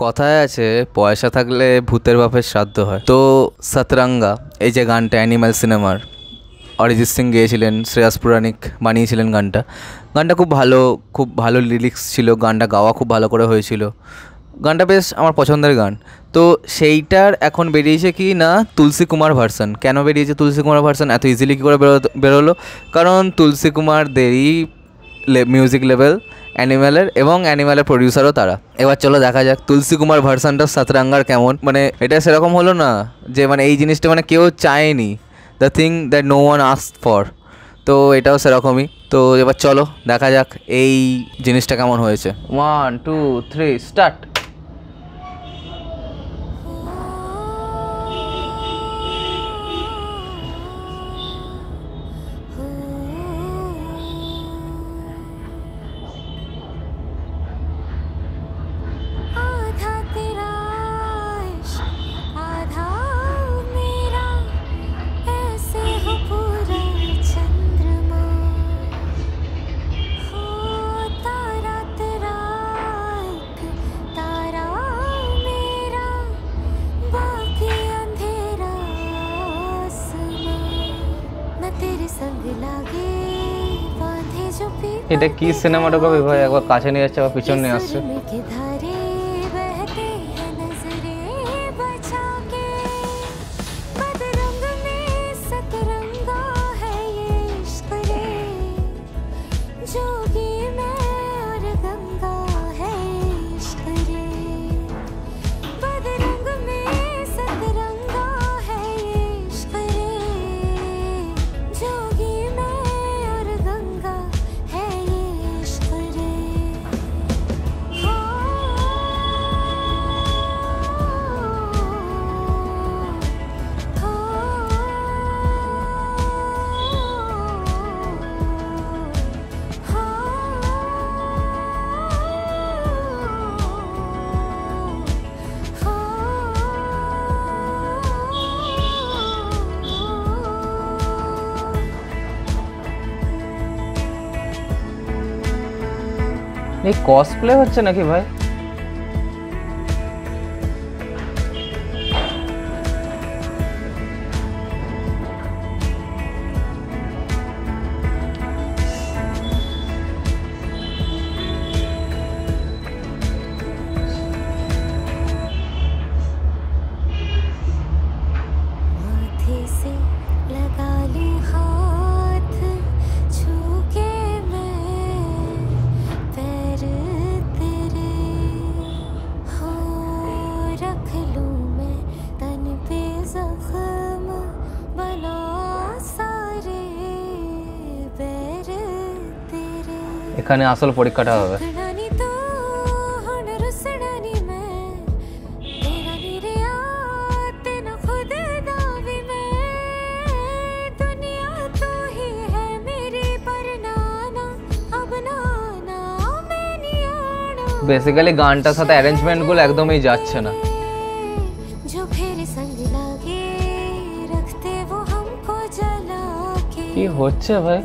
কথায় আছে পয়সা থাকলে ভূতের বাপের শ্রাদ্ধ হয়। তো সতরঙ্গা এই যে গানটা অ্যানিম্যাল সিনেমার অরিজিৎ সিং গেয়েছিলেন, শ্রেয়াস পুরাণিক বানিয়েছিলেন গানটা। গানটা খুব ভালো লিরিক্স ছিল, গানটা গাওয়া খুব ভালো করে হয়েছিল। গানটা বেশ আমার পছন্দের গান। তো সেইটার এখন বেরিয়েছে কি না তুলসী কুমার ভার্সন। কেন বেরিয়েছে তুলসী কুমার ভার্সন? এত ইজিলি কী করে বেরোলো? কারণ তুলসী কুমারদেরই মিউজিক লেভেল অ্যানিম্যালের, এবং অ্যানিম্যালের প্রডিউসারও তারা। এবার চলো দেখা যাক তুলসী কুমার ভার্সনটা সতরঙ্গার কেমন। মানে এটা সেরকম হলো না যে মানে এই জিনিসটা মানে কেউ চায়নি, the thing that no one asked for. তো এটাও সেরকমই। তো এবার চলো দেখা যাক এই জিনিসটা কেমন হয়েছে। 1 2 3 স্টার্ট। এটা কি সিনেমাটোগ্রাফি ভাই, একবার কাছে নিয়ে যাচ্ছে আবার পিছনে নিয়ে আসছে। এই কসপ্লে হচ্ছে নাকি ভাই? এখানে আসল পরীক্ষাটা হবে। বেসিক্যালি গানটার সাথে অ্যারেঞ্জমেন্টগুলো একদমই যাচ্ছে না। কি হচ্ছে ভাই?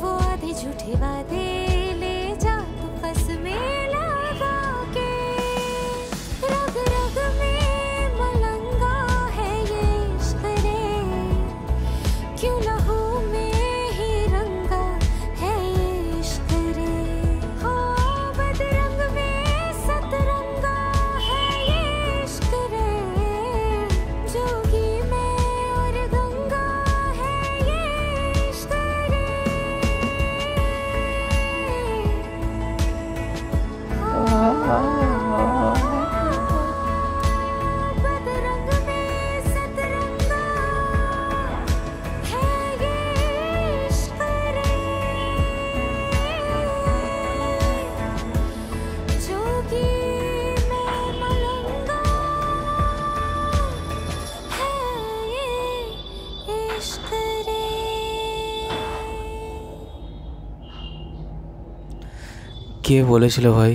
কে বলেছিল ভাই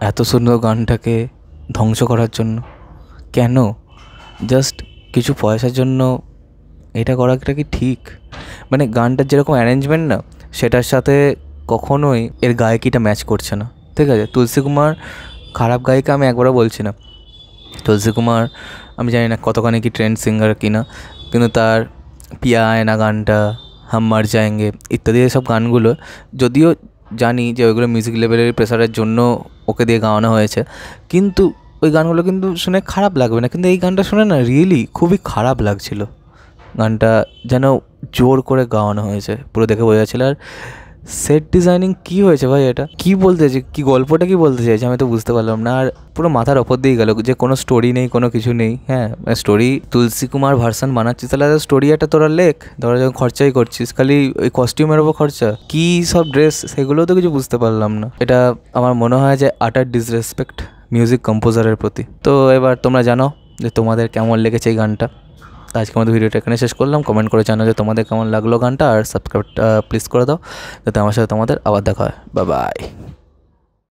এত সুন্দর গানটাকে ধ্বংস করার জন্য? কেন? জাস্ট কিছু পয়সার জন্য এটা করাটা কি ঠিক? মানে গানটার যেরকম অ্যারেঞ্জমেন্ট না, সেটার সাথে কখনোই এর গায়কিটা ম্যাচ করছে না। ঠিক আছে, তুলসী কুমার খারাপ গায়িকা আমি একবারও বলছি না, তুলসী কুমার আমি জানি না কতখানি কি ট্রেন্ড সিঙ্গার কিনা, কিন্তু তার পিয়া আয়না গানটা, হাম মার যায়েঙ্গে ইত্যাদি এসব গানগুলো, যদিও জানি যে ওইগুলো মিউজিক লেভেলের প্রেসারের জন্য ওকে দিয়ে গাওয়ানো হয়েছে, কিন্তু ওই গানগুলো কিন্তু শুনে খারাপ লাগবে না, কিন্তু এই গানটা শুনে না রিয়েলি খুবই খারাপ লাগছিল। গানটা যেন জোর করে গাওয়ানো হয়েছে, পুরো দেখে বোঝা যাচ্ছিল। আর সেট ডিজাইনিং কী হয়েছে ভাই, এটা কী বলতে চাইছে, কী গল্পটা কী বলতে চাইছে আমি তো বুঝতে পারলাম না। আর পুরো মাথার ওপর দিয়ে গেল যে কোনো স্টোরি নেই, কোনো কিছু নেই। হ্যাঁ, স্টোরি তুলসী কুমার ভার্সন বানাচ্ছিস, তাহলে স্টোরি একটা তোরা লেখ, ধরো যখন খরচাই করছিস, খালি ওই কস্টিউমের ওপর খরচা, কী সব ড্রেস, সেগুলোও তো কিছু বুঝতে পারলাম না। এটা আমার মনে হয় যে আটার ডিসরেসপেক্ট মিউজিক কম্পোজারের প্রতি। তো এবার তোমরা জানো যে তোমাদের কেমন লেগেছে এই গানটা। আজকে আমাদের ভিডিওটা এখানে শেষ করলাম। কমেন্ট করে জানাও যে তোমাদের কেমন লাগলো গানটা, আর সাবস্ক্রাইবটা প্লিজ করে দাও যাতে আমার সাথে তোমাদের আবার দেখা হয়। Bye bye.